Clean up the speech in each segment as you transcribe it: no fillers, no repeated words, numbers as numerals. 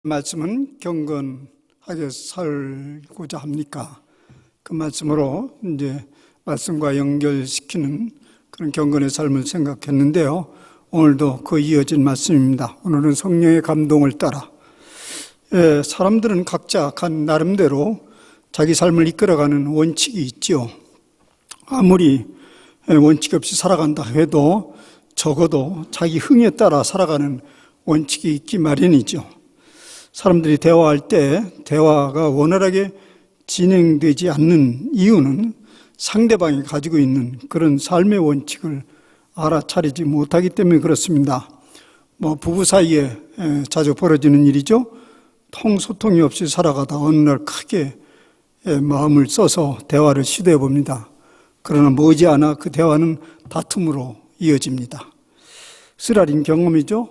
말씀은 경건하게 살고자 합니까? 그 말씀으로 이제 말씀과 연결시키는 그런 경건의 삶을 생각했는데요. 오늘도 그 이어진 말씀입니다. 오늘은 성령의 감동을 따라. 사람들은 각자 간 나름대로 자기 삶을 이끌어가는 원칙이 있죠. 아무리 원칙 없이 살아간다 해도 적어도 자기 흥에 따라 살아가는 원칙이 있기 마련이죠. 사람들이 대화할 때 대화가 원활하게 진행되지 않는 이유는 상대방이 가지고 있는 그런 삶의 원칙을 알아차리지 못하기 때문에 그렇습니다. 부부 사이에 자주 벌어지는 일이죠. 소통이 없이 살아가다 어느 날 크게 마음을 써서 대화를 시도해 봅니다. 그러나 머지않아 그 대화는 다툼으로 이어집니다. 쓰라린 경험이죠.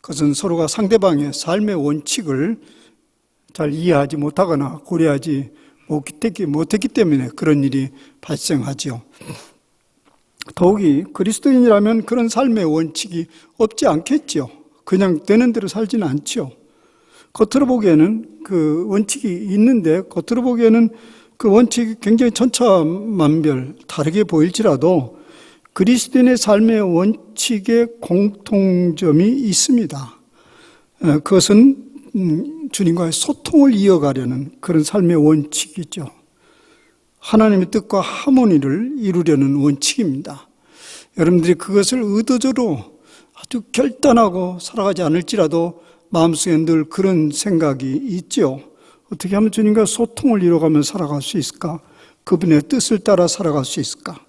그것은 서로가 상대방의 삶의 원칙을 잘 이해하지 못하거나 고려하지 못했기 때문에 그런 일이 발생하죠. 더욱이 그리스도인이라면 그런 삶의 원칙이 없지 않겠죠. 그냥 되는 대로 살지는 않죠. 겉으로 보기에는 그 원칙이 있는데 겉으로 보기에는 그 원칙이 굉장히 천차만별 다르게 보일지라도 그리스도인의 삶의 원칙에 공통점이 있습니다. 그것은 주님과의 소통을 이어가려는 그런 삶의 원칙이죠. 하나님의 뜻과 하모니를 이루려는 원칙입니다. 여러분들이 그것을 의도적으로 아주 결단하고 살아가지 않을지라도 마음속에 늘 그런 생각이 있죠. 어떻게 하면 주님과 소통을 이루어가며 살아갈 수 있을까? 그분의 뜻을 따라 살아갈 수 있을까?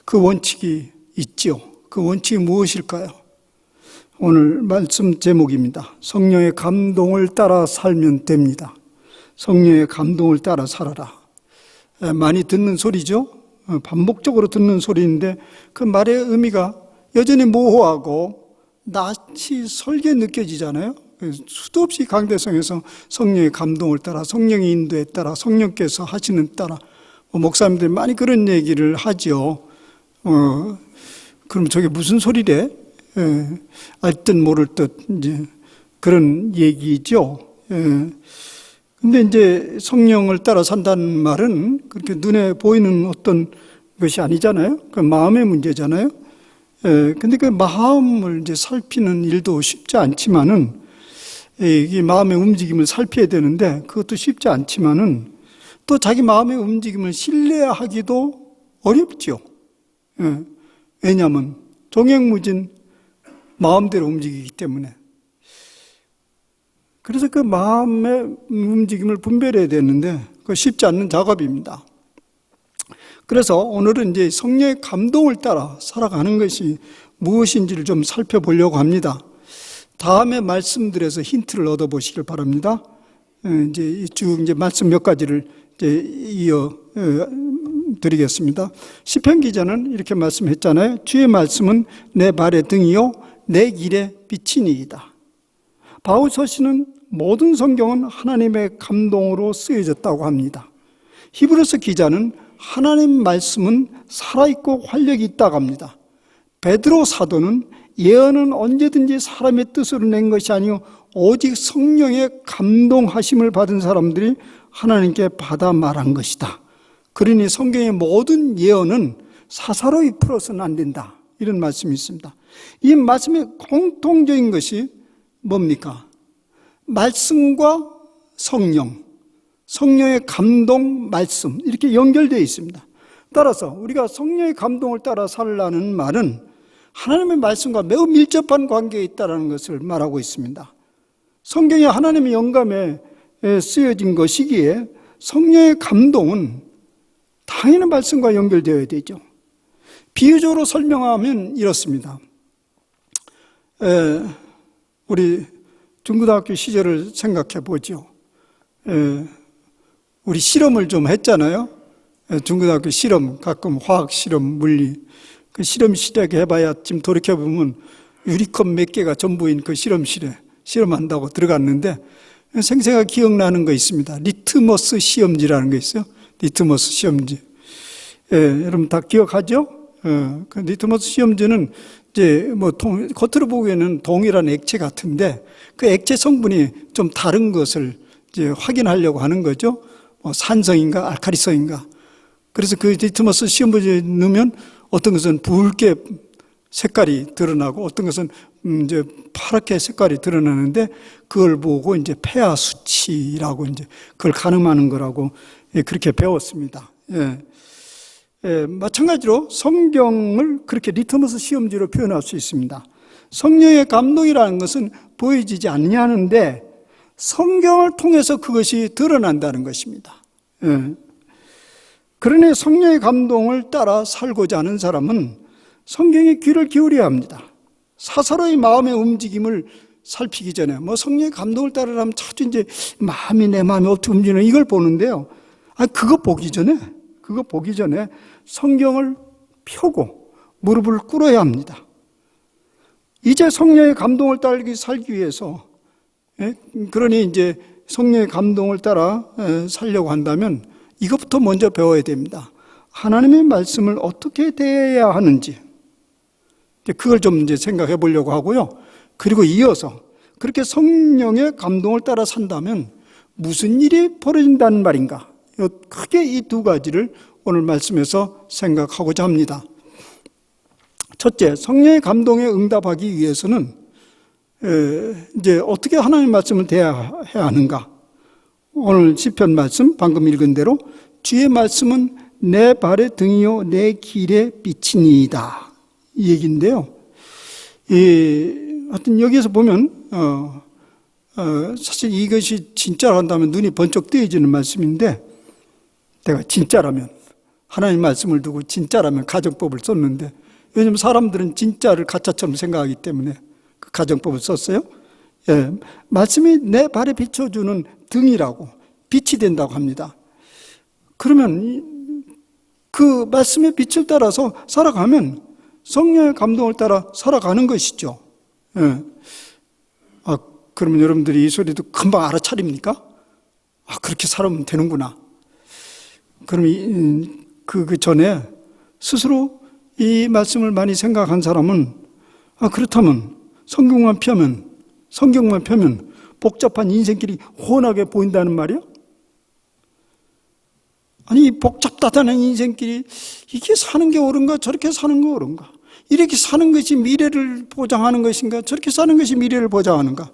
그 원칙이 있죠. 그 원칙이 무엇일까요? 오늘 말씀 제목입니다. 성령의 감동을 따라 살면 됩니다. 성령의 감동을 따라 살아라. 많이 듣는 소리죠. 반복적으로 듣는 소리인데 그 말의 의미가 여전히 모호하고 낯이 설게 느껴지잖아요. 수도 없이 강대성에서 성령의 감동을 따라, 성령의 인도에 따라, 성령께서 하시는 따라 목사님들이 많이 그런 얘기를 하죠. 그럼 저게 무슨 소리래? 알 듯 모를 듯 이제 그런 얘기죠. 근데 이제 성령을 따라 산다는 말은 그렇게 눈에 보이는 어떤 것이 아니잖아요. 그 마음의 문제잖아요. 근데 그 마음을 이제 살피는 일도 쉽지 않지만은 이 마음의 움직임을 살펴야 되는데 그것도 쉽지 않지만은 또 자기 마음의 움직임을 신뢰하기도 어렵죠. 왜냐하면 종횡무진 마음대로 움직이기 때문에. 그래서 그 마음의 움직임을 분별해야 되는데 그거 쉽지 않는 작업입니다. 그래서 오늘은 이제 성령의 감동을 따라 살아가는 것이 무엇인지를 좀 살펴보려고 합니다. 다음에 말씀들에서 힌트를 얻어보시길 바랍니다. 이제 이제 말씀 몇 가지를 이제 이어 드리겠습니다. 시편 기자는 이렇게 말씀했잖아요. 주의 말씀은 내 발의 등이요 내 길의 빛이니이다. 바울 서신은 모든 성경은 하나님의 감동으로 쓰여졌다고 합니다. 히브리서 기자는 하나님 말씀은 살아있고 활력이 있다고 합니다. 베드로 사도는 예언은 언제든지 사람의 뜻으로 낸 것이 아니요 오직 성령의 감동하심을 받은 사람들이 하나님께 받아 말한 것이다. 그러니 성경의 모든 예언은 사사로이 풀어서는 안 된다. 이런 말씀이 있습니다. 이 말씀의 공통적인 것이 뭡니까? 말씀과 성령, 성령의 감동, 말씀 이렇게 연결되어 있습니다. 따라서 우리가 성령의 감동을 따라 살라는 말은 하나님의 말씀과 매우 밀접한 관계에 있다는 것을 말하고 있습니다. 성경이 하나님의 영감에 쓰여진 것이기에 성령의 감동은 당연히 말씀과 연결되어야 되죠. 비유적으로 설명하면 이렇습니다. 우리 중고등학교 시절을 생각해 보죠. 우리 실험을 좀 했잖아요. 중고등학교 실험, 가끔 화학 실험, 물리. 그 실험 시작해 해봐야 지금 돌이켜보면 유리컵 몇 개가 전부인 그 실험실에 실험한다고 들어갔는데 생생하게 기억나는 거 있습니다. 리트머스 시험지라는 거 있어요. 리트머스 시험지. 여러분 다 기억하죠? 그 리트머스 시험지는 이제 뭐 겉으로 보기에는 동일한 액체 같은데 그 액체 성분이 좀 다른 것을 이제 확인하려고 하는 거죠. 뭐 산성인가 알칼리성인가. 그래서 그 리트머스 시험지에 넣으면 어떤 것은 붉게 색깔이 드러나고 어떤 것은 이제 파랗게 색깔이 드러나는데 그걸 보고 이제 폐하 수치라고 이제 그걸 가늠하는 거라고 그렇게 배웠습니다. 마찬가지로 성경을 그렇게 리트머스 시험지로 표현할 수 있습니다. 성령의 감동이라는 것은 보여지지 않냐는데 성경을 통해서 그것이 드러난다는 것입니다. 그러니 성령의 감동을 따라 살고자 하는 사람은 성경의 귀를 기울여야 합니다. 사사로이 마음의 움직임을 살피기 전에 뭐 성령의 감동을 따르라면 자주 이제 내 마음이 어떻게 움직이는 이걸 보는데요. 그거 보기 전에 성경을 펴고 무릎을 꿇어야 합니다. 이제 성령의 감동을 따라 살기 위해서 그러니 이제 성령의 감동을 따라 살려고 한다면 이것부터 먼저 배워야 됩니다. 하나님의 말씀을 어떻게 대해야 하는지 그걸 좀 이제 생각해 보려고 하고요. 그리고 이어서 그렇게 성령의 감동을 따라 산다면 무슨 일이 벌어진다는 말인가? 크게 이 두 가지를 오늘 말씀에서 생각하고자 합니다. 첫째, 성령의 감동에 응답하기 위해서는 이제 어떻게 하나님의 말씀을 대해야 하는가? 오늘 시편 말씀 방금 읽은 대로 주의 말씀은 내 발의 등이요 내 길의 빛이니이다. 이 얘기인데요. 하여튼 여기에서 보면 사실 이것이 진짜로 한다면 눈이 번쩍 뜨여지는 말씀인데 내가 진짜라면 하나님 말씀을 두고 진짜라면 가정법을 썼는데 왜냐하면 사람들은 진짜를 가짜처럼 생각하기 때문에 그 가정법을 썼어요. 말씀이 내 발에 비춰주는 등이라고 빛이 된다고 합니다. 그러면 그 말씀의 빛을 따라서 살아가면 성령의 감동을 따라 살아가는 것이죠. 그러면 여러분들이 이 소리도 금방 알아차립니까? 그렇게 살아면 되는구나. 그럼 그 전에 스스로 이 말씀을 많이 생각한 사람은 그렇다면 성경만 펴면 복잡한 인생길이 훤하게 보인다는 말이야? 아니 복잡하다는 인생길이 이게 사는 게 옳은가 저렇게 사는 게 옳은가 이렇게 사는 것이 미래를 보장하는 것인가 저렇게 사는 것이 미래를 보장하는가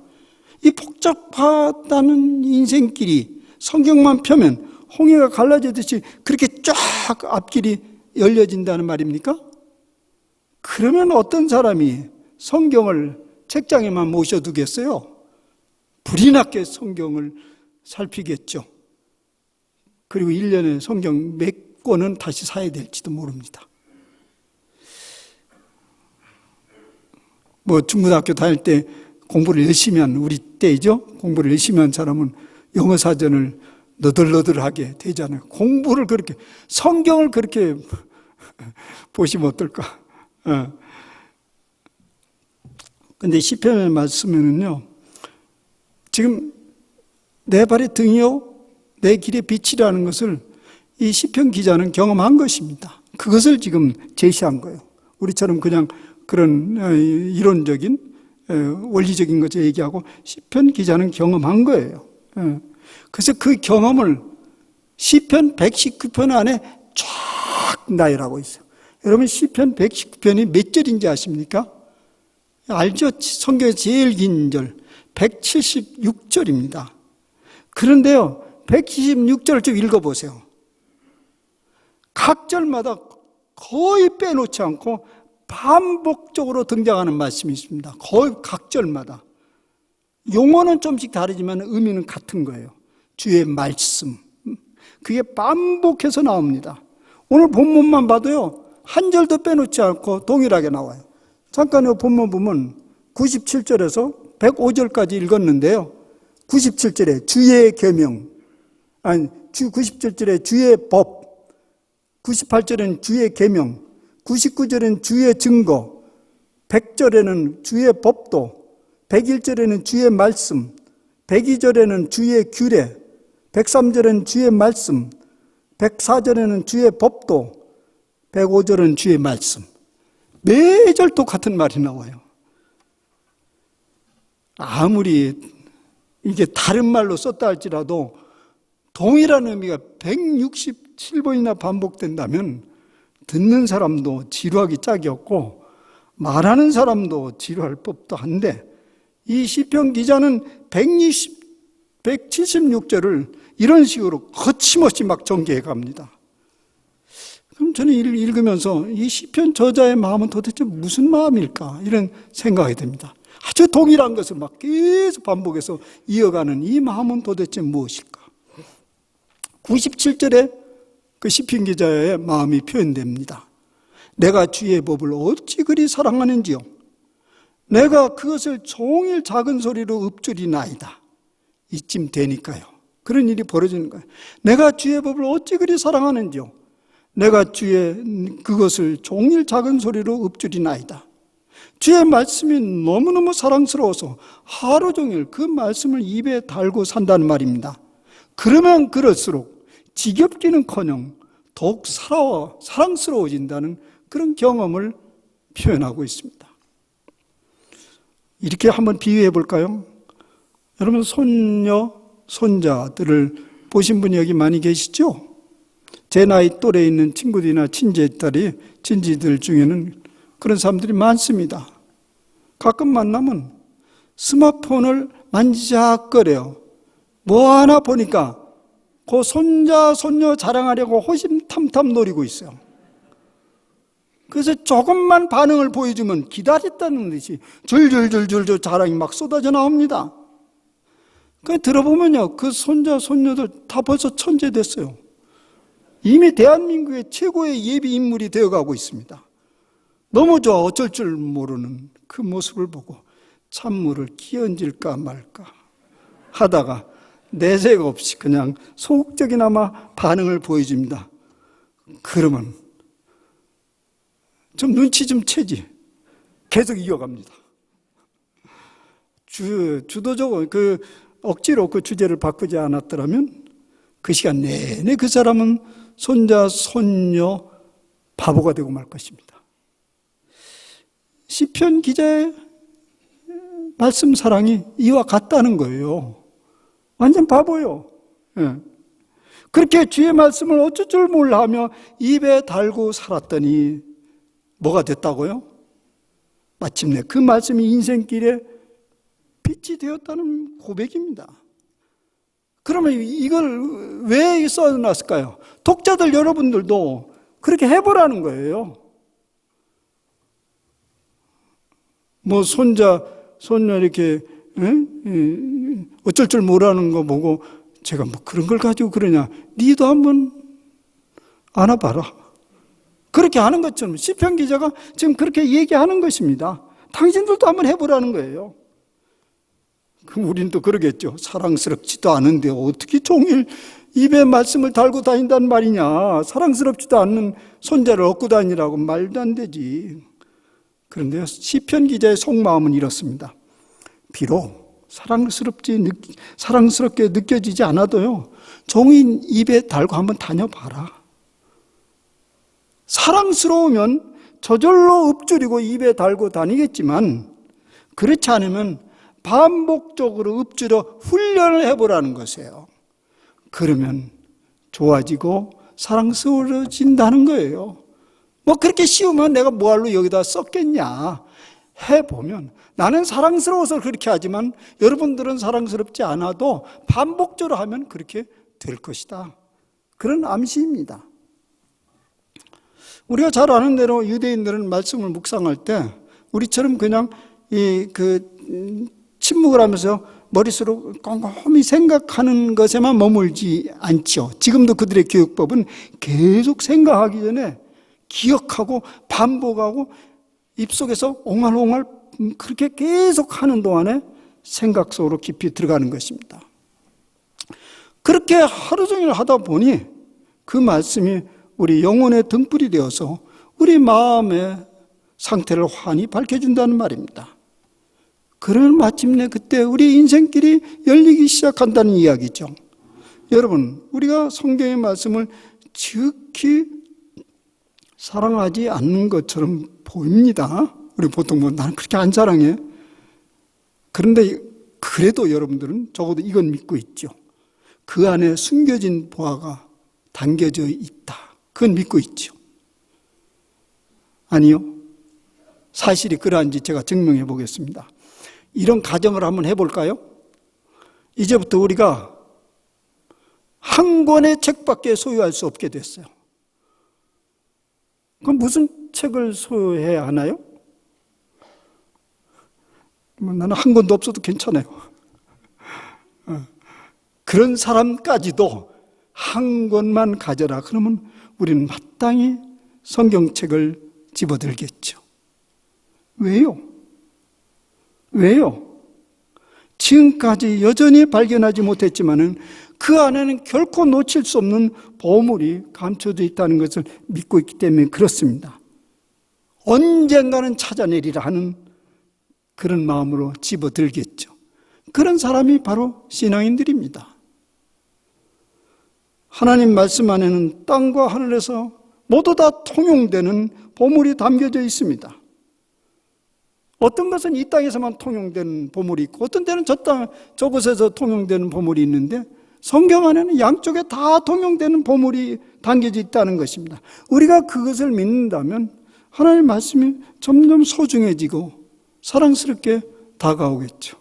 이 복잡하다는 인생길이 성경만 펴면 홍해가 갈라지듯이 그렇게 쫙 앞길이 열려진다는 말입니까? 그러면 어떤 사람이 성경을 책장에만 모셔두겠어요? 불이 났게 성경을 살피겠죠. 그리고 1년에 성경 몇 권은 다시 사야 될지도 모릅니다. 뭐 중고등학교 다닐 때 공부를 열심히 한 우리 때이죠. 공부를 열심히 한 사람은 영어 사전을 너덜너덜하게 되잖아요. 공부를 그렇게 성경을 그렇게 보시면 어떨까? 근데 시편의 말씀에는요. 지금 내 발의 등이요 내 길의 빛이라는 것을 이 시편 기자는 경험한 것입니다. 그것을 지금 제시한 거예요. 우리처럼 그냥 그런 이론적인 원리적인 것을 얘기하고 시편 기자는 경험한 거예요. 그래서 그 경험을 시편 119편 안에 쫙 나열하고 있어요. 여러분 시편 119편이 몇 절인지 아십니까? 알죠? 성경의 제일 긴 절 176절입니다. 그런데요 176절을 좀 읽어보세요. 각 절마다 거의 빼놓지 않고 반복적으로 등장하는 말씀이 있습니다. 거의 각 절마다. 용어는 좀씩 다르지만 의미는 같은 거예요. 주의 말씀. 그게 반복해서 나옵니다. 오늘 본문만 봐도요. 한 절도 빼놓지 않고 동일하게 나와요. 잠깐 이 본문 보면 97절에서 105절까지 읽었는데요. 97절에 주의 계명, 97절에 주의 법, 98절에는 주의 계명, 99절에는 주의 증거, 100절에는 주의 법도, 101절에는 주의 말씀, 102절에는 주의 규례, 103절에는 주의 말씀, 104절에는 주의 법도, 105절은 주의 말씀. 매절 똑같은 말이 나와요. 아무리 이게 다른 말로 썼다 할지라도 동일한 의미가 167번이나 반복된다면 듣는 사람도 지루하기 짝이 없고 말하는 사람도 지루할 법도 한데, 이 시편 기자는 176절을 이런 식으로 거침없이 막 전개해 갑니다. 그럼 저는 이를 읽으면서 이 시편 저자의 마음은 도대체 무슨 마음일까, 이런 생각이 듭니다. 아주 동일한 것을 막 계속 반복해서 이어가는 이 마음은 도대체 무엇일까? 97절에 그 시편 기자의 마음이 표현됩니다. 내가 주의 법을 어찌 그리 사랑하는지요. 내가 그것을 종일 작은 소리로 읊조리나이다. 이쯤 되니까요. 그런 일이 벌어지는 거예요. 내가 주의 법을 어찌 그리 사랑하는지요. 내가 그것을 종일 작은 소리로 읊조리나이다. 주의 말씀이 너무너무 사랑스러워서 하루 종일 그 말씀을 입에 달고 산다는 말입니다. 그러면 그럴수록 지겹기는커녕 더욱 사랑스러워진다는 그런 경험을 표현하고 있습니다. 이렇게 한번 비유해 볼까요? 여러분, 손녀, 손자들을 보신 분이 여기 많이 계시죠? 제 나이 또래에 있는 친구들이나 친지들 중에는 그런 사람들이 많습니다. 가끔 만나면 스마트폰을 만지작거려요. 뭐 하나 보니까 그 손자, 손녀 자랑하려고 호심탐탐 노리고 있어요. 그래서 조금만 반응을 보여주면 기다렸다는 듯이 줄줄줄줄 자랑이 막 쏟아져 나옵니다. 그 들어보면요, 그 손자, 손녀들 다 벌써 천재 됐어요. 이미 대한민국의 최고의 예비 인물이 되어가고 있습니다. 너무 좋아. 어쩔 줄 모르는 그 모습을 보고 찬물을 끼얹을까 말까 하다가 내색 없이 그냥 소극적이나마 반응을 보여줍니다. 그러면 좀 눈치 좀 채지. 계속 이어갑니다. 주도적으로 억지로 그 주제를 바꾸지 않았더라면 그 시간 내내 그 사람은 손자, 손녀 바보가 되고 말 것입니다. 시편 기자의 말씀 사랑이 이와 같다는 거예요. 완전 바보요. 예. 그렇게 주의 말씀을 어쩔 줄 몰라 하며 입에 달고 살았더니 뭐가 됐다고요? 마침내 그 말씀이 인생길에 빛이 되었다는 고백입니다. 그러면 이걸 왜 써놨을까요? 독자들 여러분들도 그렇게 해보라는 거예요. 뭐 손자, 손녀 이렇게 어쩔 줄 모르는 거 보고 제가 뭐 그런 걸 가지고 그러냐. 니도 한번 안아봐라. 그렇게 하는 것처럼 시편 기자가 지금 그렇게 얘기하는 것입니다. 당신들도 한번 해보라는 거예요. 그럼 우리는 또 그러겠죠. 사랑스럽지도 않은데 어떻게 종일 입에 말씀을 달고 다닌다는 말이냐. 사랑스럽지도 않는 손자를 얻고 다니라고. 말도 안 되지. 그런데요, 시편 기자의 속마음은 이렇습니다. 비록 사랑스럽게 느껴지지 않아도요, 종이 입에 달고 한번 다녀봐라. 사랑스러우면 저절로 읊조리고 입에 달고 다니겠지만, 그렇지 않으면 반복적으로 읊조려 훈련을 해보라는 것이에요. 그러면 좋아지고 사랑스러워진다는 거예요. 뭐 그렇게 쉬우면 내가 뭐할로 여기다 썼겠냐. 해보면 나는 사랑스러워서 그렇게 하지만 여러분들은 사랑스럽지 않아도 반복적으로 하면 그렇게 될 것이다. 그런 암시입니다. 우리가 잘 아는 대로 유대인들은 말씀을 묵상할 때 우리처럼 그냥 침묵을 하면서 머릿속으로 꼼꼼히 생각하는 것에만 머물지 않죠. 지금도 그들의 교육법은 계속 생각하기 전에 기억하고 반복하고 입속에서 옹알옹알 그렇게 계속 하는 동안에 생각 속으로 깊이 들어가는 것입니다. 그렇게 하루 종일 하다 보니 그 말씀이 우리 영혼의 등불이 되어서 우리 마음의 상태를 환히 밝혀준다는 말입니다. 그러면 마침내 그때 우리 인생길이 열리기 시작한다는 이야기죠. 여러분, 우리가 성경의 말씀을 지극히 사랑하지 않는 것처럼 보입니다. 우리 보통 뭐 나는 그렇게 안 사랑해. 그런데 그래도 여러분들은 적어도 이건 믿고 있죠. 그 안에 숨겨진 보화가 담겨져 있다. 그건 믿고 있죠. 아니요. 사실이 그러한지 제가 증명해 보겠습니다. 이런 가정을 한번 해볼까요? 이제부터 우리가 한 권의 책밖에 소유할 수 없게 됐어요. 그럼 무슨 책을 소유해야 하나요? 나는 한 권도 없어도 괜찮아요. 그런 사람까지도 한 권만 가져라. 그러면 우리는 마땅히 성경책을 집어들겠죠. 왜요? 왜요? 지금까지 여전히 발견하지 못했지만은 그 안에는 결코 놓칠 수 없는 보물이 감춰져 있다는 것을 믿고 있기 때문에 그렇습니다. 언젠가는 찾아내리라 하는 그런 마음으로 집어들겠죠. 그런 사람이 바로 신앙인들입니다. 하나님 말씀 안에는 땅과 하늘에서 모두 다 통용되는 보물이 담겨져 있습니다. 어떤 것은 이 땅에서만 통용되는 보물이 있고 어떤 때는 저곳에서 통용되는 보물이 있는데 성경 안에는 양쪽에 다 통용되는 보물이 담겨져 있다는 것입니다. 우리가 그것을 믿는다면 하나님의 말씀이 점점 소중해지고 사랑스럽게 다가오겠죠.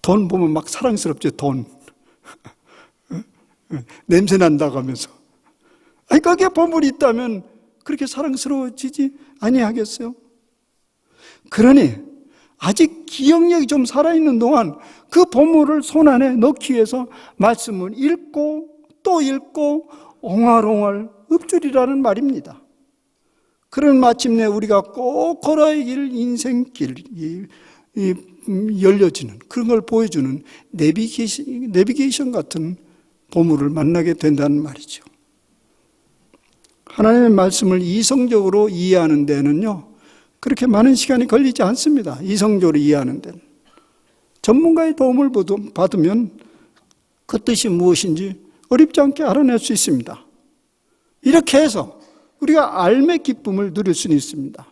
돈 보면 막 사랑스럽죠. 돈. 냄새 난다고 하면서. 아니 거기에 보물이 있다면 그렇게 사랑스러워지지 아니하겠어요? 그러니 아직 기억력이 좀 살아있는 동안 그 보물을 손안에 넣기 위해서 말씀을 읽고 또 읽고 옹알옹알 읊주리라는 말입니다. 그런 마침내 우리가 꼭 걸어야 길 인생길이 열려지는 그런 걸 보여주는 내비게이션 같은 보물을 만나게 된다는 말이죠. 하나님의 말씀을 이성적으로 이해하는 데는요 그렇게 많은 시간이 걸리지 않습니다. 이성적으로 이해하는 데는. 전문가의 도움을 받으면 그 뜻이 무엇인지 어렵지 않게 알아낼 수 있습니다. 이렇게 해서 우리가 알매 기쁨을 누릴 수는 있습니다.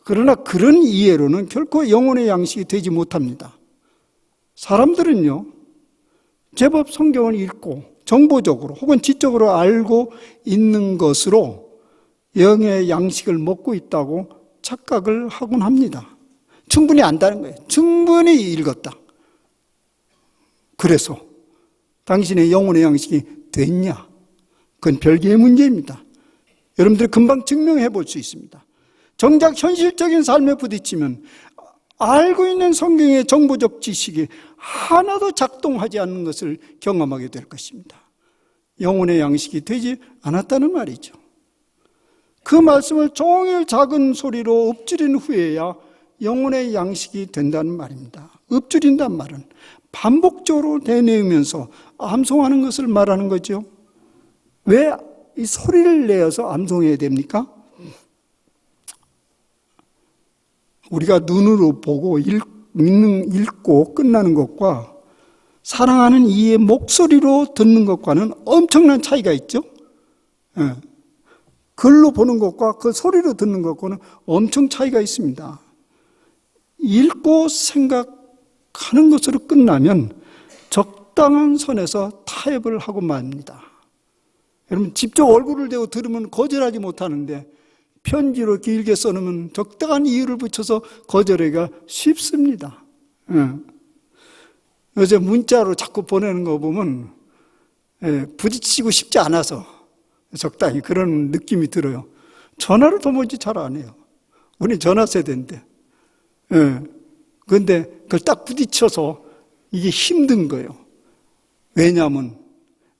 그러나 그런 이해로는 결코 영혼의 양식이 되지 못합니다. 사람들은요, 제법 성경을 읽고 정보적으로 혹은 지적으로 알고 있는 것으로 영의 양식을 먹고 있다고 착각을 하곤 합니다. 충분히 안다는 거예요. 충분히 읽었다. 그래서 당신의 영혼의 양식이 됐냐? 그건 별개의 문제입니다. 여러분들이 금방 증명해 볼 수 있습니다. 정작 현실적인 삶에 부딪히면 알고 있는 성경의 정보적 지식이 하나도 작동하지 않는 것을 경험하게 될 것입니다. 영혼의 양식이 되지 않았다는 말이죠. 그 말씀을 종일 작은 소리로 읊조린 후에야 영혼의 양식이 된다는 말입니다. 읊조린다는 말은 반복적으로 되뇌으면서 암송하는 것을 말하는 거죠. 왜 이 소리를 내어서 암송해야 됩니까? 우리가 눈으로 보고 읽고 끝나는 것과 사랑하는 이의 목소리로 듣는 것과는 엄청난 차이가 있죠. 글로 보는 것과 그 소리로 듣는 것과는 엄청 차이가 있습니다. 읽고 생각하는 것으로 끝나면 적당한 선에서 타협을 하고 맙니다. 여러분 직접 얼굴을 대고 들으면 거절하지 못하는데 편지로 길게 써놓으면 적당한 이유를 붙여서 거절하기가 쉽습니다. 요새 문자로 자꾸 보내는 거 보면 부딪히고 싶지 않아서 적당히 그런 느낌이 들어요. 전화를 도무지 잘 안 해요. 우리 전화 세대인데. 그런데 그걸 딱 부딪혀서 이게 힘든 거예요. 왜냐하면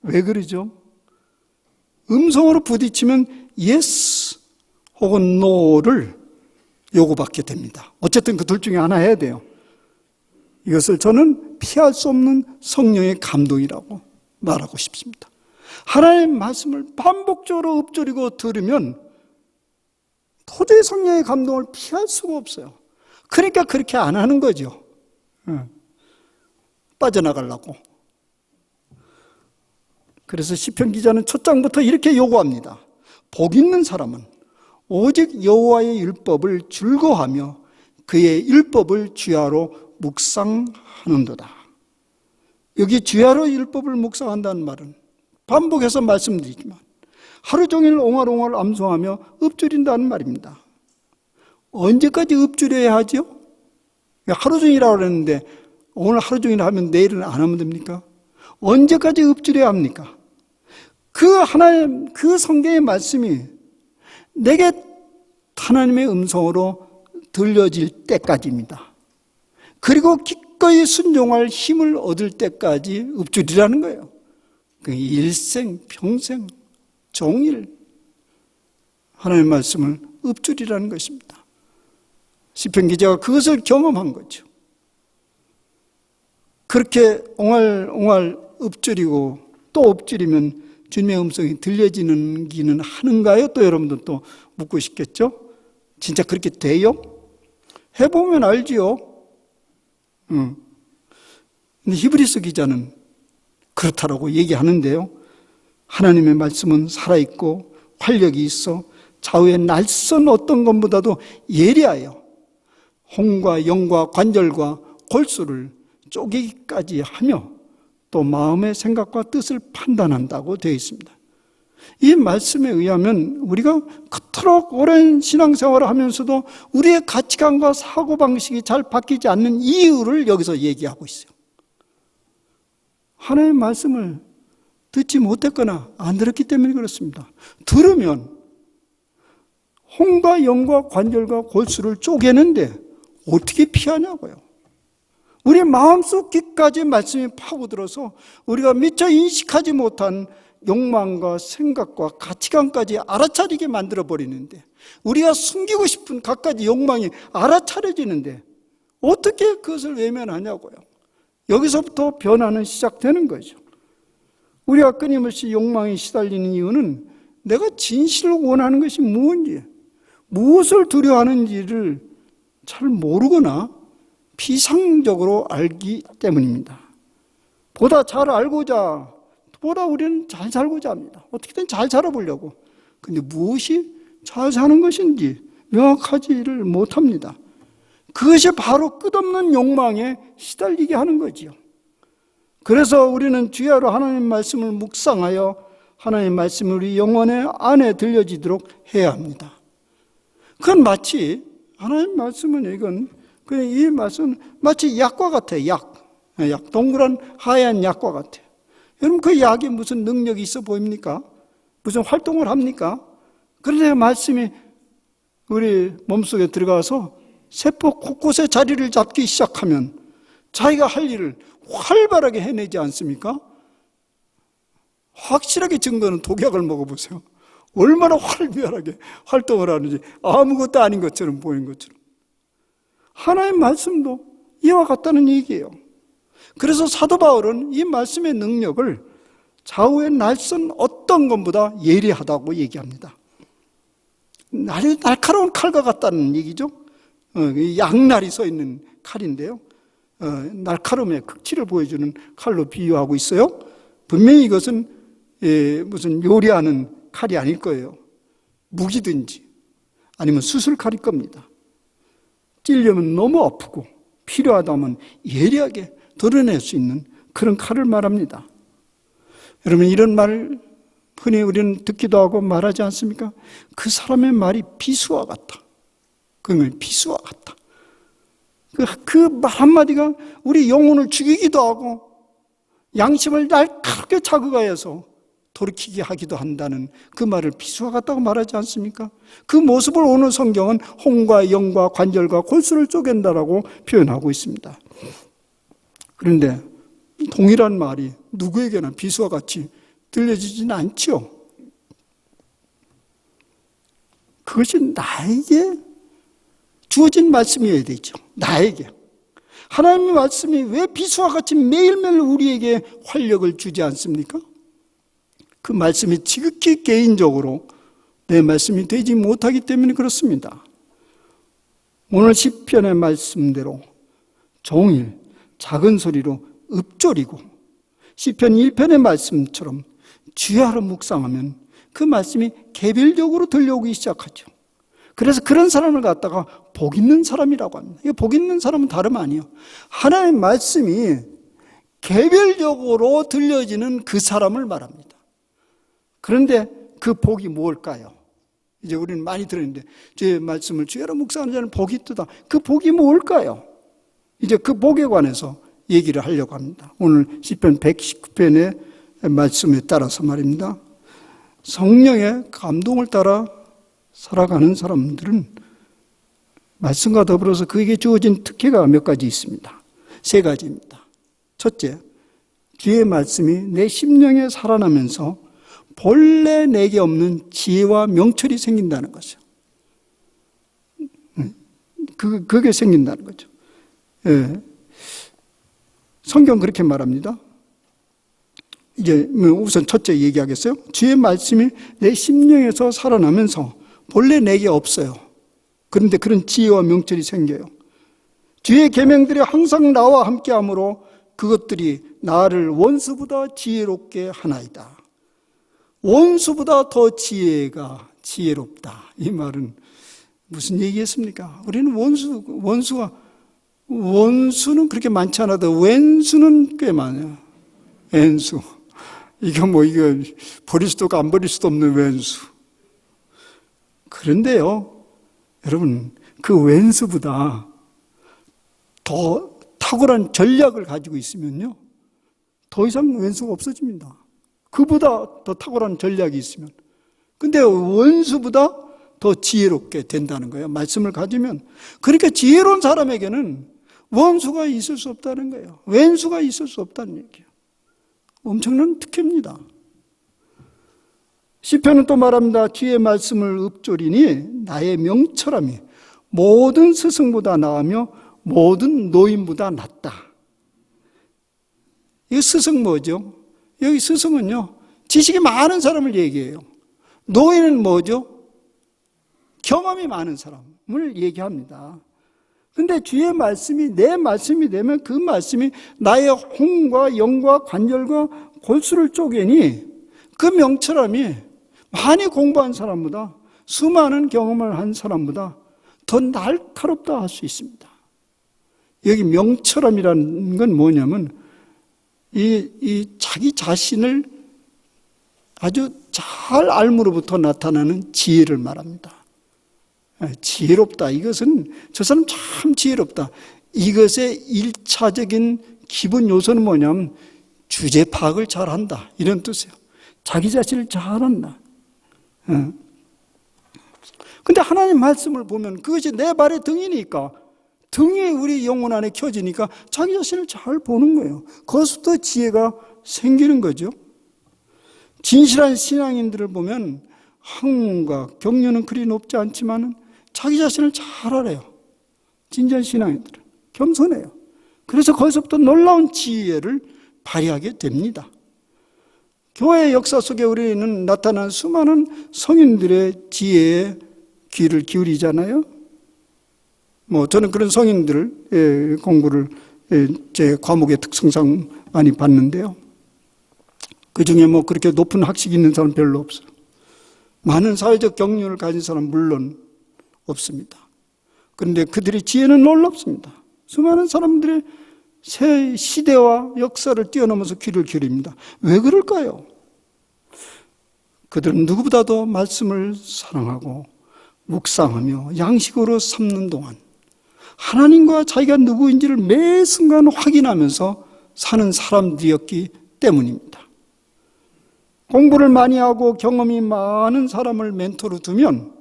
왜 그러죠? 음성으로 부딪히면 yes 혹은 no를 요구받게 됩니다. 어쨌든 그 둘 중에 하나 해야 돼요. 이것을 저는 피할 수 없는 성령의 감동이라고 말하고 싶습니다. 하나님의 말씀을 반복적으로 읊조리고 들으면 도저히 성령의 감동을 피할 수가 없어요. 그러니까 그렇게 안 하는 거죠. 빠져나가려고. 그래서 시편 기자는 첫 장부터 이렇게 요구합니다. 복 있는 사람은 오직 여호와의 율법을 즐거워하며 그의 율법을 주야로 묵상하는도다. 여기 주야로 율법을 묵상한다는 말은 반복해서 말씀드리지만 하루 종일 옹알옹알 암송하며 읊조린다는 말입니다. 언제까지 읊조려야 하죠? 하루 종일이라고 그랬는데 오늘 하루 종일 하면 내일은 안 하면 됩니까? 언제까지 읊조려야 합니까? 그 하나님, 그 성경의 말씀이 내게 하나님의 음성으로 들려질 때까지입니다. 그리고 기꺼이 순종할 힘을 얻을 때까지 읊조리라는 거예요. 그 일생, 평생, 종일 하나님의 말씀을 읊조리라는 것입니다. 시편 기자가 그것을 경험한 거죠. 그렇게 옹알옹알 읊조리고 또 읊조리면 주님의 음성이 들려지는 기는 하는가요? 또 여러분들 또 묻고 싶겠죠? 진짜 그렇게 돼요? 해보면 알지요. 근데 히브리서 기자는 그렇다라고 얘기하는데요. 하나님의 말씀은 살아있고 활력이 있어 좌우의 날선 어떤 것보다도 예리하여 홍과 영과 관절과 골수를 쪼개기까지 하며 또 마음의 생각과 뜻을 판단한다고 되어 있습니다. 이 말씀에 의하면 우리가 그토록 오랜 신앙생활을 하면서도 우리의 가치관과 사고방식이 잘 바뀌지 않는 이유를 여기서 얘기하고 있어요. 하나님의 말씀을 듣지 못했거나 안 들었기 때문에 그렇습니다. 들으면 홍과 영과 관절과 골수를 쪼개는데 어떻게 피하냐고요. 우리 마음속 깊까지 말씀이 파고들어서 우리가 미처 인식하지 못한 욕망과 생각과 가치관까지 알아차리게 만들어버리는데, 우리가 숨기고 싶은 갖가지 욕망이 알아차려지는데 어떻게 그것을 외면하냐고요. 여기서부터 변화는 시작되는 거죠. 우리가 끊임없이 욕망에 시달리는 이유는 내가 진실을 원하는 것이 무엇인지, 무엇을 두려워하는지를 잘 모르거나 피상적으로 알기 때문입니다. 보다 잘 알고자, 보다 우리는 잘 살고자 합니다. 어떻게든 잘 살아보려고. 근데 무엇이 잘 사는 것인지 명확하지를 못합니다. 그것이 바로 끝없는 욕망에 시달리게 하는 거지요. 그래서 우리는 주야로 하나님 말씀을 묵상하여 하나님 말씀이 우리 영혼의 안에 들려지도록 해야 합니다. 그건 마치 하나님 말씀은 이건 그냥 이 말씀은 마치 약과 같아요. 약, 동그란 하얀 약과 같아요. 여러분 그 약이 무슨 능력이 있어 보입니까? 무슨 활동을 합니까? 그런데 말씀이 우리 몸속에 들어가서 세포 곳곳에 자리를 잡기 시작하면 자기가 할 일을 활발하게 해내지 않습니까? 확실하게 증거는 독약을 먹어보세요. 얼마나 활발하게 활동을 하는지 아무것도 아닌 것처럼 보이는 것처럼. 하나님의 말씀도 이와 같다는 얘기예요. 그래서 사도 바울은 이 말씀의 능력을 좌우의 날선 어떤 것보다 예리하다고 얘기합니다. 날카로운 칼과 같다는 얘기죠. 양날이 서 있는 칼인데요. 날카로움의 극치를 보여주는 칼로 비유하고 있어요. 분명히 이것은 무슨 요리하는 칼이 아닐 거예요. 무기든지 아니면 수술칼일 겁니다. 찔려면 너무 아프고 필요하다면 예리하게 드러낼 수 있는 그런 칼을 말합니다. 여러분 이런 말 흔히 우리는 듣기도 하고 말하지 않습니까? 그 사람의 말이 비수와 같다. 그러면 비수와 같다. 그 말 한마디가 우리 영혼을 죽이기도 하고 양심을 날카롭게 자극하여서 돌이키게 하기도 한다는 그 말을 비수와 같다고 말하지 않습니까? 그 모습을 오늘 성경은 홍과 영과 관절과 골수를 쪼갠다라고 표현하고 있습니다. 그런데 동일한 말이 누구에게나 비수와 같이 들려지지는 않죠. 그것이 나에게 주어진 말씀이어야 되죠. 나에게. 하나님의 말씀이 왜 비수와 같이 매일매일 우리에게 활력을 주지 않습니까? 그 말씀이 지극히 개인적으로 내 말씀이 되지 못하기 때문에 그렇습니다. 오늘 시편의 말씀대로 종일 작은 소리로 읊조리고 시편 1편의 말씀처럼 주야로 묵상하면 그 말씀이 개별적으로 들려오기 시작하죠. 그래서 그런 사람을 갖다가 복 있는 사람이라고 합니다. 이 복 있는 사람은 다름 아니에요. 하나님의 말씀이 개별적으로 들려지는 그 사람을 말합니다. 그런데 그 복이 뭘까요? 이제 우리는 많이 들었는데 주의 말씀을 주야로 묵상하는 자는 복이 있도다. 그 복이 뭘까요? 이제 그 복에 관해서 얘기를 하려고 합니다. 오늘 시편 119편의 말씀에 따라서 말입니다. 성령의 감동을 따라 살아가는 사람들은 말씀과 더불어서 그에게 주어진 특혜가 몇 가지 있습니다. 3가지입니다. 첫째, 주의 말씀이 내 심령에 살아나면서 본래 내게 없는 지혜와 명철이 생긴다는 거죠. 그게 생긴다는 거죠. 예. 성경 그렇게 말합니다. 이제 우선 첫째 얘기하겠어요. 주의 말씀이 내 심령에서 살아나면서 본래 내게 없어요. 그런데 그런 지혜와 명철이 생겨요. 주의 계명들이 항상 나와 함께하므로 그것들이 나를 원수보다 지혜롭게 하나이다. 원수보다 더 지혜롭다. 이 말은 무슨 얘기겠습니까? 우리는 원수는 그렇게 많지 않아도 왼수는 꽤 많아요. 왼수. 이거 버릴 수도 없고 안 버릴 수도 없는 왼수. 그런데요, 여러분, 그 왼수보다 더 탁월한 전략을 가지고 있으면요, 더 이상 왼수가 없어집니다. 그보다 더 탁월한 전략이 있으면. 근데 원수보다 더 지혜롭게 된다는 거예요. 말씀을 가지면. 그러니까 지혜로운 사람에게는 원수가 있을 수 없다는 거예요. 왼수가 있을 수 없다는 얘기예요. 엄청난 특혜입니다. 시편은 또 말합니다. 주의 말씀을 읊조리니 나의 명철함이 모든 스승보다 나으며 모든 노인보다 낫다. 이 스승 뭐죠? 여기 스승은요, 지식이 많은 사람을 얘기해요. 노인은 뭐죠? 경험이 많은 사람을 얘기합니다. 근데 주의 말씀이 내 말씀이 되면 그 말씀이 나의 홍과 영과 관절과 골수를 쪼개니 그 명철함이 많이 공부한 사람보다, 수많은 경험을 한 사람보다 더 날카롭다 할 수 있습니다. 여기 명철함이라는 건 뭐냐면 이 자기 자신을 아주 잘 알므로부터 나타나는 지혜를 말합니다. 지혜롭다. 이것은 저 사람 참 지혜롭다. 이것의 1차적인 기본 요소는 뭐냐면 주제 파악을 잘한다. 이런 뜻이에요. 자기 자신을 잘 안다. 근데 하나님 말씀을 보면 그것이 내 발의 등이니까, 등이 우리 영혼 안에 켜지니까 자기 자신을 잘 보는 거예요. 거기서부터 지혜가 생기는 거죠. 진실한 신앙인들을 보면 학문과 경륜은 그리 높지 않지만 자기 자신을 잘 알아요. 진지한 신앙인들은 겸손해요. 그래서 거기서부터 놀라운 지혜를 발휘하게 됩니다. 교회 역사 속에 우리는 나타난 수많은 성인들의 지혜에 귀를 기울이잖아요. 저는 그런 성인들 공부를 제 과목의 특성상 많이 봤는데요. 그 중에 그렇게 높은 학식이 있는 사람 별로 없어요. 많은 사회적 경륜을 가진 사람 물론 없습니다. 그런데 그들의 지혜는 놀랍습니다. 수많은 사람들의 새 시대와 역사를 뛰어넘어서 귀를 기울입니다. 왜 그럴까요? 그들은 누구보다도 말씀을 사랑하고 묵상하며 양식으로 삼는 동안 하나님과 자기가 누구인지를 매 순간 확인하면서 사는 사람들이었기 때문입니다. 공부를 많이 하고 경험이 많은 사람을 멘토로 두면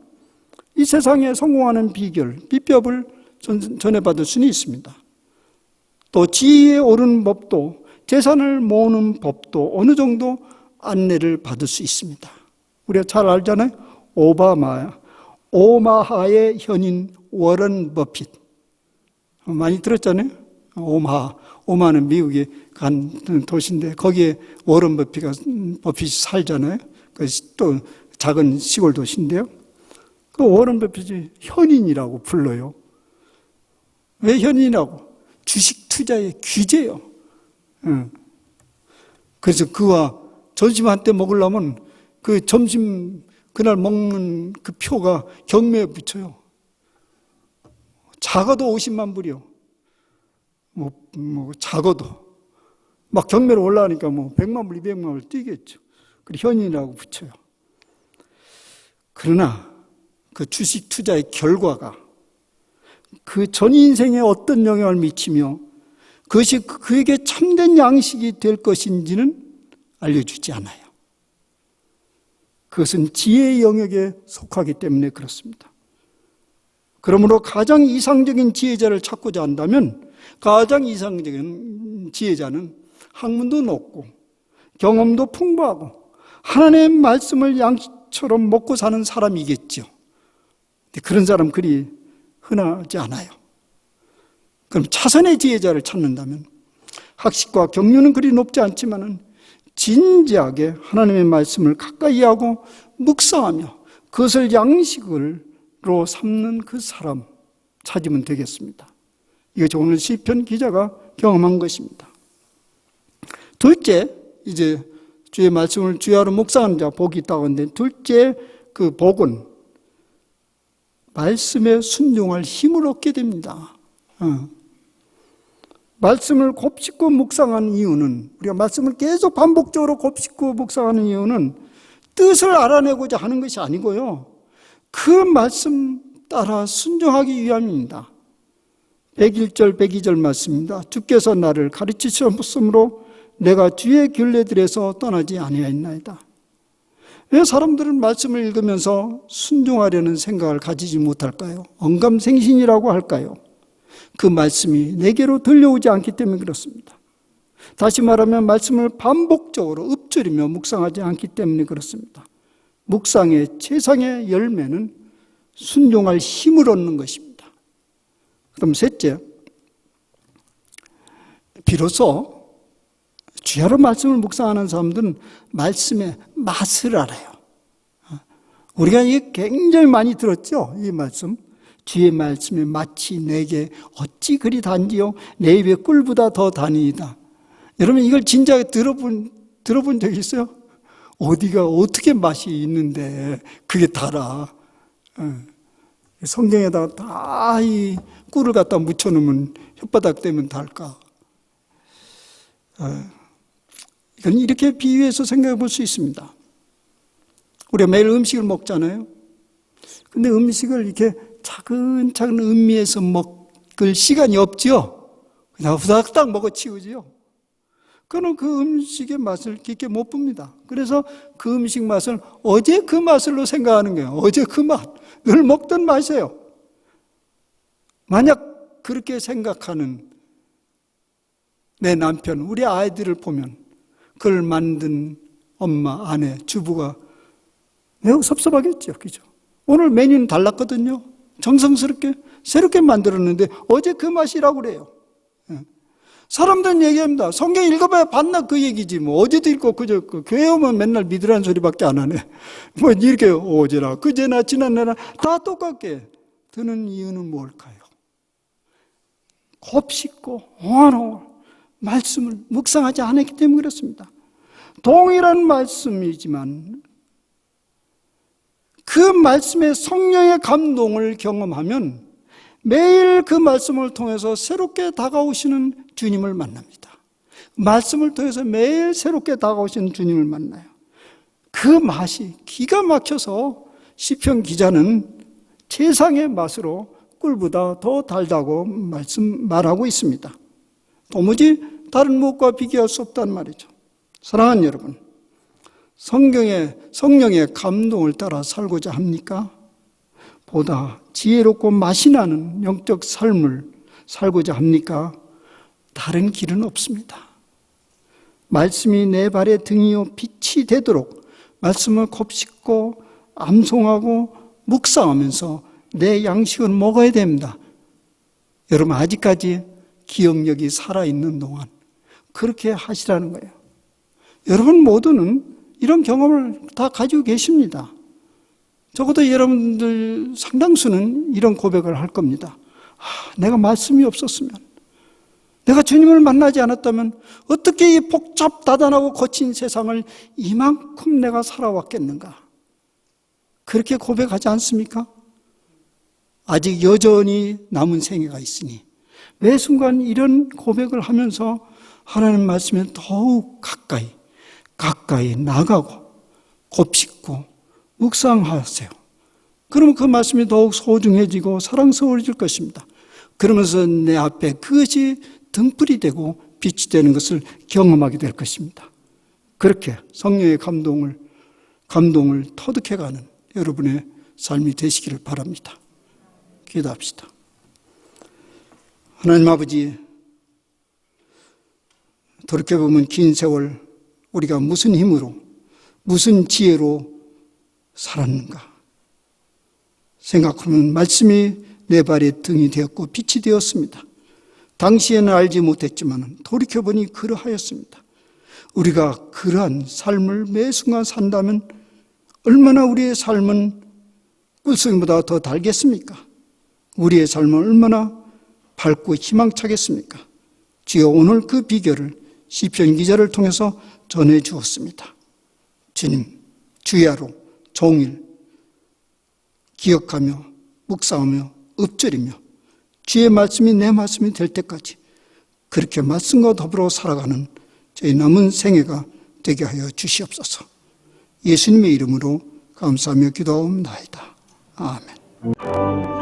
이 세상에 성공하는 비법을 전해받을 수는 있습니다. 또 지혜에 오르는 법도, 재산을 모으는 법도 어느 정도 안내를 받을 수 있습니다. 우리가 잘 알잖아요. 오마하의 현인 워런 버핏. 많이 들었잖아요. 오마하는 미국의 간 도시인데 거기에 워런 버핏이 살잖아요. 또 작은 시골 도시인데요. 그 워런 버핏이 현인이라고 불러요. 왜 현인이라고? 주식 투자의 귀재요. 그래서 그와 점심 한때 먹으려면 그 점심 그날 먹는 그 표가 경매에 붙여요. 작아도 50만 불이요. 작아도. 막 경매로 올라가니까 100만 불, 200만 불 뛰겠죠. 그리고 현인이라고 붙여요. 그러나 그 주식 투자의 결과가 그 전 인생에 어떤 영향을 미치며 그것이 그에게 참된 양식이 될 것인지는 알려주지 않아요. 그것은 지혜의 영역에 속하기 때문에 그렇습니다. 그러므로 가장 이상적인 지혜자를 찾고자 한다면 가장 이상적인 지혜자는 학문도 높고 경험도 풍부하고 하나님의 말씀을 양식처럼 먹고 사는 사람이겠죠. 그런 사람 그리 흔하지 않아요. 그럼 차선의 지혜자를 찾는다면 학식과 경륜은 그리 높지 않지만은 진지하게 하나님의 말씀을 가까이 하고 묵상하며 그것을 양식으로 삼는 그 사람 찾으면 되겠습니다. 이것이 오늘 시편 기자가 경험한 것입니다. 둘째, 이제 주의 말씀을 주야로 묵상하는 자 복이 있다고 하는데 둘째 그 복은 말씀에 순종할 힘을 얻게 됩니다. 말씀을 곱씹고 묵상하는 이유는, 우리가 말씀을 계속 반복적으로 곱씹고 묵상하는 이유는 뜻을 알아내고자 하는 것이 아니고요, 그 말씀 따라 순종하기 위함입니다. 101절 102절 말씀입니다. 주께서 나를 가르치셨으므로 내가 주의 길례들에서 떠나지 아니하였나이다. 왜 사람들은 말씀을 읽으면서 순종하려는 생각을 가지지 못할까요? 언감생신이라고 할까요? 그 말씀이 내게로 들려오지 않기 때문에 그렇습니다. 다시 말하면 말씀을 반복적으로 읊조리며 묵상하지 않기 때문에 그렇습니다. 묵상의 최상의 열매는 순종할 힘을 얻는 것입니다. 그럼 셋째, 비로소 주야로 말씀을 묵상하는 사람들은 말씀의 맛을 알아요. 우리가 이게 굉장히 많이 들었죠, 이 말씀. 주의 말씀에 마치 내게 어찌 그리 단지요 내 입에 꿀보다 더 단이다. 여러분 이걸 진작에 들어본 적 있어요? 어디가 어떻게 맛이 있는데 그게 달아. 성경에다가 다 이 꿀을 갖다 묻혀놓으면 혓바닥 되면 달까. 이건 이렇게 비유해서 생각해 볼 수 있습니다. 우리가 매일 음식을 먹잖아요. 근데 음식을 이렇게 차근차근 음미해서 먹을 시간이 없죠. 그냥 후다닥 먹어치우지요. 그는 그 음식의 맛을 깊게 못 봅니다. 그래서 그 음식 맛을 어제 그 맛으로 생각하는 거예요. 어제 그 맛, 늘 먹던 맛이에요. 만약 그렇게 생각하는 내 남편, 우리 아이들을 보면 그걸 만든 엄마, 아내, 주부가 매우 섭섭하겠죠. 그죠? 오늘 메뉴는 달랐거든요. 정성스럽게 새롭게 만들었는데 어제 그 맛이라고 그래요. 사람들은 얘기합니다. 성경 읽어봐야 반나 그 얘기지. 어제도 읽고 그저 교회 오면 맨날 믿으라는 소리밖에 안 하네. 이렇게 어제나 그제나 지난해나 다 똑같게 드는 이유는 뭘까요? 곱씹고 옹알옹알 말씀을 묵상하지 않았기 때문에 그렇습니다. 동일한 말씀이지만 그 말씀의 성령의 감동을 경험하면 매일 그 말씀을 통해서 새롭게 다가오시는 주님을 만납니다. 말씀을 통해서 매일 새롭게 다가오시는 주님을 만나요. 그 맛이 기가 막혀서 시편 기자는 최상의 맛으로 꿀보다 더 달다고 말하고 있습니다. 도무지 다른 무엇과 비교할 수 없다는 말이죠. 사랑하는 여러분, 성령의 감동을 따라 살고자 합니까? 보다 지혜롭고 맛이 나는 영적 삶을 살고자 합니까? 다른 길은 없습니다. 말씀이 내 발의 등이요 빛이 되도록 말씀을 곱씹고 암송하고 묵상하면서 내 양식은 먹어야 됩니다. 여러분 아직까지 기억력이 살아있는 동안 그렇게 하시라는 거예요. 여러분 모두는 이런 경험을 다 가지고 계십니다. 적어도 여러분들 상당수는 이런 고백을 할 겁니다. 내가 말씀이 없었으면, 내가 주님을 만나지 않았다면 어떻게 이 복잡다단하고 거친 세상을 이만큼 내가 살아왔겠는가. 그렇게 고백하지 않습니까? 아직 여전히 남은 생애가 있으니 매 순간 이런 고백을 하면서 하나님 말씀에 더욱 가까이 나가고 곱씹고 묵상하세요. 그러면 그 말씀이 더욱 소중해지고 사랑스러워질 것입니다. 그러면서 내 앞에 그것이 등불이 되고 빛이 되는 것을 경험하게 될 것입니다. 그렇게 성령의 감동을 터득해가는 여러분의 삶이 되시기를 바랍니다. 기도합시다. 하나님 아버지, 돌이켜보면 긴 세월 우리가 무슨 힘으로, 무슨 지혜로 살았는가 생각하면 말씀이 내 발의 등이 되었고 빛이 되었습니다. 당시에는 알지 못했지만 돌이켜보니 그러하였습니다. 우리가 그러한 삶을 매 순간 산다면 얼마나 우리의 삶은 꿀송이보다 더 달겠습니까? 우리의 삶은 얼마나 밝고 희망차겠습니까? 주여, 오늘 그 비결을 시편 기자를 통해서 전해 주었습니다. 주님, 주야로 종일 기억하며 묵상하며 읊조리며 주의 말씀이 내 말씀이 될 때까지 그렇게 말씀과 더불어 살아가는 저희 남은 생애가 되게 하여 주시옵소서. 예수님의 이름으로 감사하며 기도하옵나이다. 아멘.